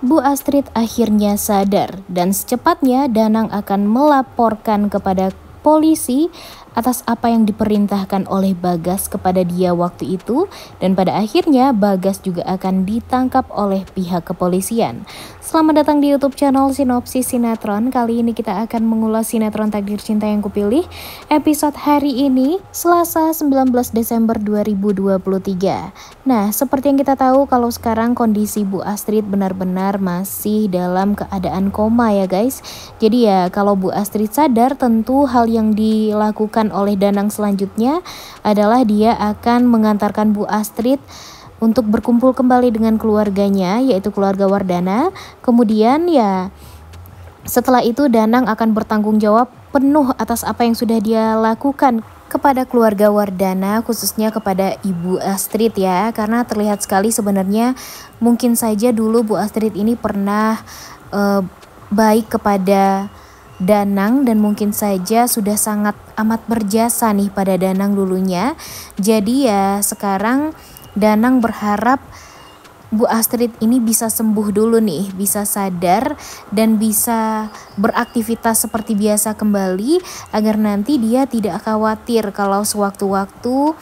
Bu Astrid akhirnya sadar dan secepatnya Danang akan melaporkan kepada polisi atas apa yang diperintahkan oleh Bagas kepada dia waktu itu, dan pada akhirnya Bagas juga akan ditangkap oleh pihak kepolisian. Selamat datang di YouTube channel Sinopsis Sinetron. Kali ini kita akan mengulas sinetron Takdir Cinta Yang Kupilih episode hari ini, Selasa 19 Desember 2023. Nah, seperti yang kita tahu kalau sekarang kondisi Bu Astrid benar-benar masih dalam keadaan koma ya guys. Jadi ya kalau Bu Astrid sadar, tentu hal yang dilakukan oleh Danang selanjutnya adalah dia akan mengantarkan Bu Astrid untuk berkumpul kembali dengan keluarganya, yaitu keluarga Wardana. Kemudian ya setelah itu Danang akan bertanggung jawab penuh atas apa yang sudah dia lakukan kepada keluarga Wardana, khususnya kepada Ibu Astrid ya, karena terlihat sekali sebenarnya mungkin saja dulu Bu Astrid ini pernah baik kepada Danang dan mungkin saja sudah sangat amat berjasa nih pada Danang dulunya. Jadi ya sekarang Danang berharap Bu Astrid ini bisa sembuh dulu nih, bisa sadar dan bisa beraktivitas seperti biasa kembali, agar nanti dia tidak khawatir kalau sewaktu-waktu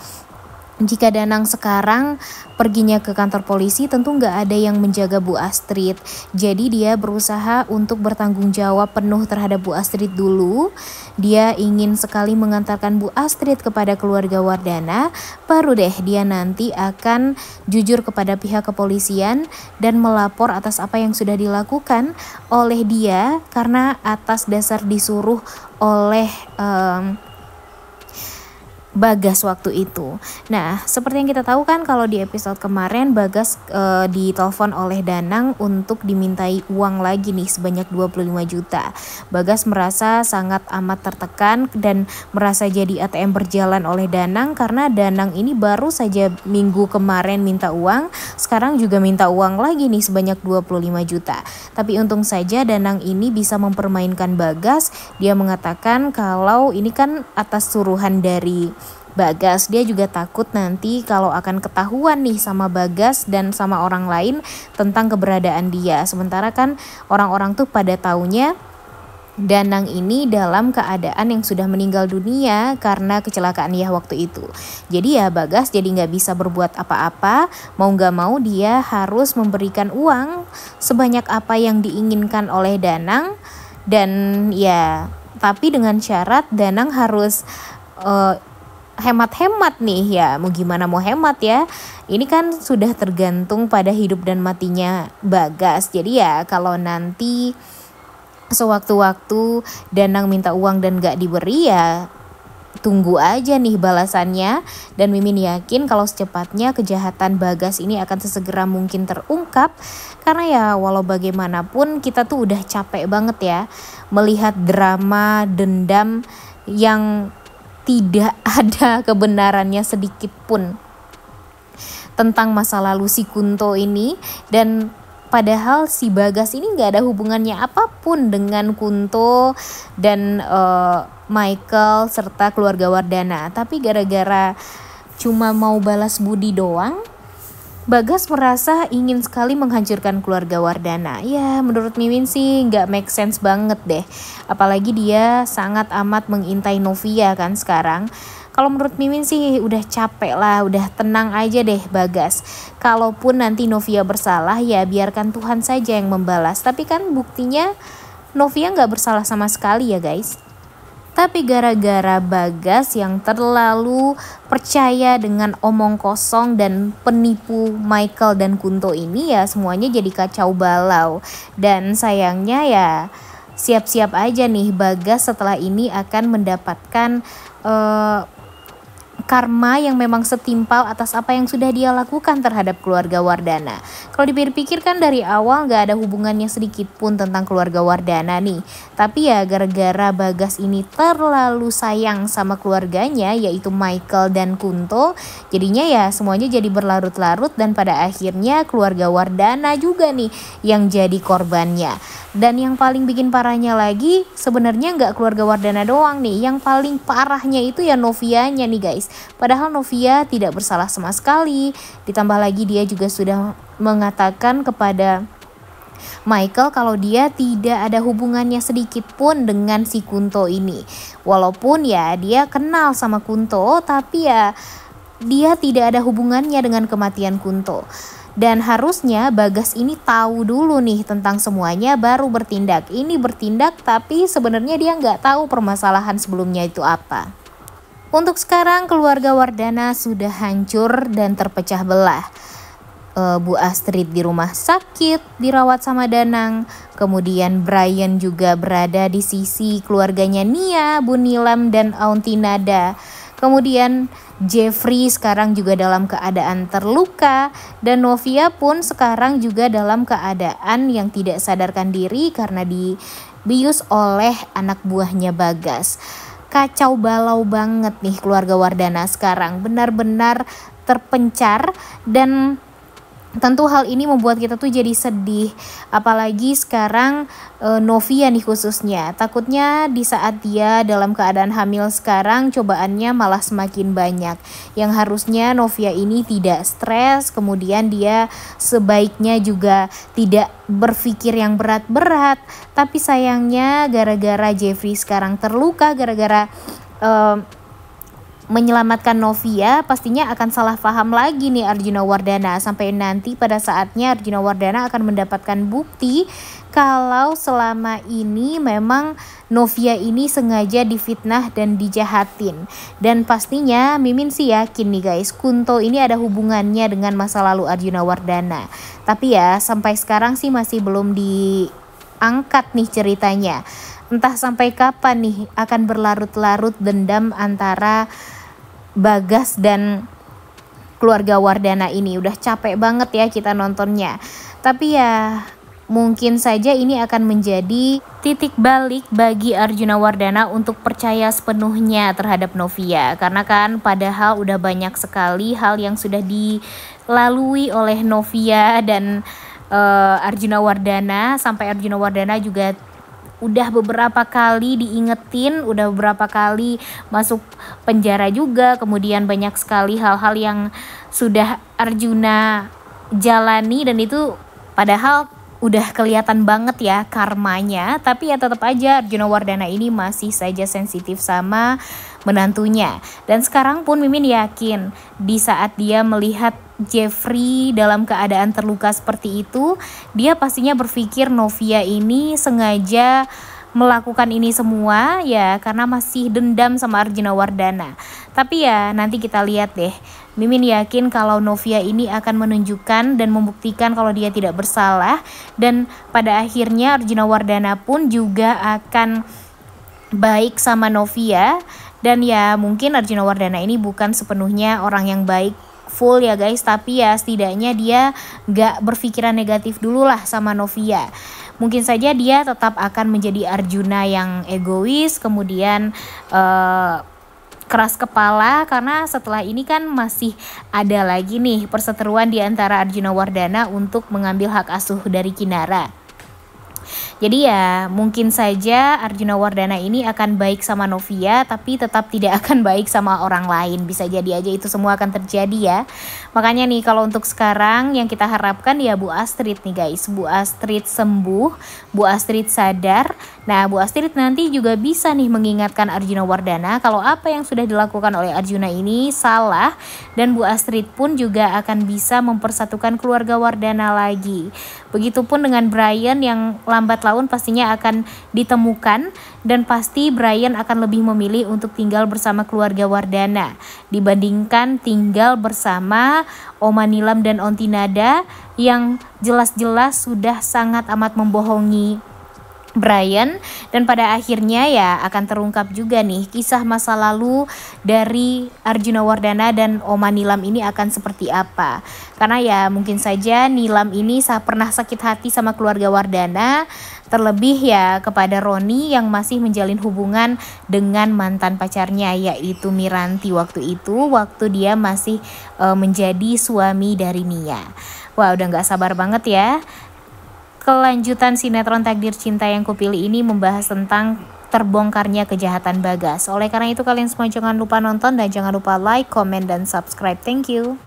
jika Danang sekarang perginya ke kantor polisi, tentu nggak ada yang menjaga Bu Astrid. Jadi dia berusaha untuk bertanggung jawab penuh terhadap Bu Astrid dulu. Dia ingin sekali mengantarkan Bu Astrid kepada keluarga Wardana, baru deh dia nanti akan jujur kepada pihak kepolisian dan melapor atas apa yang sudah dilakukan oleh dia, karena atas dasar disuruh oleh Bagas waktu itu. Nah, seperti yang kita tahu kan kalau di episode kemarin Bagas ditelepon oleh Danang untuk dimintai uang lagi nih sebanyak 25 juta. Bagas merasa sangat amat tertekan dan merasa jadi ATM berjalan oleh Danang, karena Danang ini baru saja minggu kemarin minta uang, sekarang juga minta uang lagi nih sebanyak 25 juta. Tapi untung saja Danang ini bisa mempermainkan Bagas. Dia mengatakan kalau ini kan atas suruhan dari Bagas, dia juga takut nanti kalau akan ketahuan nih sama Bagas dan sama orang lain tentang keberadaan dia. Sementara kan orang-orang tuh pada taunya Danang ini dalam keadaan yang sudah meninggal dunia karena kecelakaan ya waktu itu. Jadi ya Bagas jadi nggak bisa berbuat apa-apa, mau nggak mau dia harus memberikan uang sebanyak apa yang diinginkan oleh Danang. Dan ya tapi dengan syarat Danang harus hemat-hemat nih ya. Mau gimana mau hemat ya, ini kan sudah tergantung pada hidup dan matinya Bagas. Jadi ya kalau nanti sewaktu-waktu Danang minta uang dan gak diberi, ya tunggu aja nih balasannya. Dan Mimin yakin kalau secepatnya kejahatan Bagas ini akan sesegera mungkin terungkap, karena ya walau bagaimanapun kita tuh udah capek banget ya melihat drama dendam yang tidak ada kebenarannya sedikit pun tentang masa lalu si Kunto ini. Dan padahal si Bagas ini gak ada hubungannya apapun dengan Kunto dan Michael serta keluarga Wardana. Tapi gara-gara cuma mau balas budi doang, Bagas merasa ingin sekali menghancurkan keluarga Wardana. Ya menurut Mimin sih gak make sense banget deh. Apalagi dia sangat amat mengintai Novia kan sekarang. Kalau menurut Mimin sih udah capek lah, udah tenang aja deh Bagas. Kalaupun nanti Novia bersalah ya biarkan Tuhan saja yang membalas. Tapi kan buktinya Novia gak bersalah sama sekali ya guys. Tapi gara-gara Bagas yang terlalu percaya dengan omong kosong dan penipu Michael dan Kunto ini, ya semuanya jadi kacau balau. Dan sayangnya ya siap-siap aja nih Bagas setelah ini akan mendapatkan karma yang memang setimpal atas apa yang sudah dia lakukan terhadap keluarga Wardana. Kalau dipikir-pikir kan dari awal gak ada hubungannya sedikit pun tentang keluarga Wardana nih. Tapi ya gara-gara Bagas ini terlalu sayang sama keluarganya, yaitu Michael dan Kunto, jadinya ya semuanya jadi berlarut-larut dan pada akhirnya keluarga Wardana juga nih yang jadi korbannya. Dan yang paling bikin parahnya lagi, sebenarnya nggak keluarga Wardana doang nih, yang paling parahnya itu ya Novianya nih guys. Padahal Novia tidak bersalah sama sekali, ditambah lagi dia juga sudah mengatakan kepada Michael kalau dia tidak ada hubungannya sedikit pun dengan si Kunto ini. Walaupun ya dia kenal sama Kunto, tapi ya dia tidak ada hubungannya dengan kematian Kunto. Dan harusnya Bagas ini tahu dulu nih tentang semuanya baru bertindak. Ini bertindak tapi sebenarnya dia nggak tahu permasalahan sebelumnya itu apa. Untuk sekarang keluarga Wardana sudah hancur dan terpecah belah. Bu Astrid di rumah sakit dirawat sama Danang. Kemudian Brian juga berada di sisi keluarganya Nia, Bu Nilam dan Aunty Nada. Kemudian Jeffrey sekarang juga dalam keadaan terluka dan Novia pun sekarang juga dalam keadaan yang tidak sadarkan diri karena dibius oleh anak buahnya Bagas. Kacau balau banget nih keluarga Wardana sekarang, benar-benar terpencar dan tentu hal ini membuat kita tuh jadi sedih, apalagi sekarang Novia nih khususnya. Takutnya di saat dia dalam keadaan hamil sekarang cobaannya malah semakin banyak. Yang harusnya Novia ini tidak stres, kemudian dia sebaiknya juga tidak berpikir yang berat-berat. Tapi sayangnya gara-gara Jeffrey sekarang terluka, gara-gara menyelamatkan Novia, pastinya akan salah paham lagi nih Arjuna Wardana. Sampai nanti pada saatnya Arjuna Wardana akan mendapatkan bukti kalau selama ini memang Novia ini sengaja difitnah dan dijahatin. Dan pastinya Mimin sih yakin nih guys, Kunto ini ada hubungannya dengan masa lalu Arjuna Wardana. Tapi ya sampai sekarang sih masih belum diangkat nih ceritanya. Entah sampai kapan nih akan berlarut-larut dendam antara Bagas dan keluarga Wardana ini. Udah capek banget ya kita nontonnya. Tapi ya mungkin saja ini akan menjadi titik balik bagi Arjuna Wardana untuk percaya sepenuhnya terhadap Novia. Karena kan padahal udah banyak sekali hal yang sudah dilalui oleh Novia dan Arjuna Wardana. Sampai Arjuna Wardana juga udah beberapa kali diingetin, udah beberapa kali masuk penjara juga. Kemudian banyak sekali hal-hal yang sudah Arjuna jalani dan itu padahal udah kelihatan banget ya karmanya. Tapi ya tetap aja Arjuna Wardana ini masih saja sensitif sama menantunya. Dan sekarang pun Mimin yakin di saat dia melihat Jeffrey dalam keadaan terluka seperti itu, dia pastinya berpikir Novia ini sengaja melakukan ini semua ya karena masih dendam sama Arjuna Wardana. Tapi ya nanti kita lihat deh. Mimin yakin kalau Novia ini akan menunjukkan dan membuktikan kalau dia tidak bersalah, dan pada akhirnya Arjuna Wardana pun juga akan baik sama Novia. Dan ya mungkin Arjuna Wardana ini bukan sepenuhnya orang yang baik full ya guys, tapi ya setidaknya dia gak berpikiran negatif dulu lah sama Novia. Mungkin saja dia tetap akan menjadi Arjuna yang egois, kemudian keras kepala, karena setelah ini kan masih ada lagi nih perseteruan di antara Arjuna Wardana untuk mengambil hak asuh dari Kinara. Jadi ya mungkin saja Arjuna Wardana ini akan baik sama Novia tapi tetap tidak akan baik sama orang lain. Bisa jadi aja itu semua akan terjadi ya. Makanya nih kalau untuk sekarang yang kita harapkan ya Bu Astrid nih guys. Bu Astrid sembuh, Bu Astrid sadar. Nah Bu Astrid nanti juga bisa nih mengingatkan Arjuna Wardana kalau apa yang sudah dilakukan oleh Arjuna ini salah. Dan Bu Astrid pun juga akan bisa mempersatukan keluarga Wardana lagi. Begitupun dengan Brian yang lambat laun pastinya akan ditemukan, dan pasti Brian akan lebih memilih untuk tinggal bersama keluarga Wardana dibandingkan tinggal bersama Oma Nilam dan Aunty Nada yang jelas-jelas sudah sangat amat membohongi Brian. Dan pada akhirnya ya akan terungkap juga nih kisah masa lalu dari Arjuna Wardana dan Oma Nilam ini akan seperti apa. Karena ya mungkin saja Nilam ini pernah sakit hati sama keluarga Wardana, terlebih ya kepada Roni yang masih menjalin hubungan dengan mantan pacarnya yaitu Miranti waktu dia masih menjadi suami dari Nia. Wah udah gak sabar banget ya. Kelanjutan sinetron Takdir Cinta yang Kupilih ini membahas tentang terbongkarnya kejahatan Bagas. Oleh karena itu kalian semua jangan lupa nonton dan jangan lupa like, comment, dan subscribe. Thank you.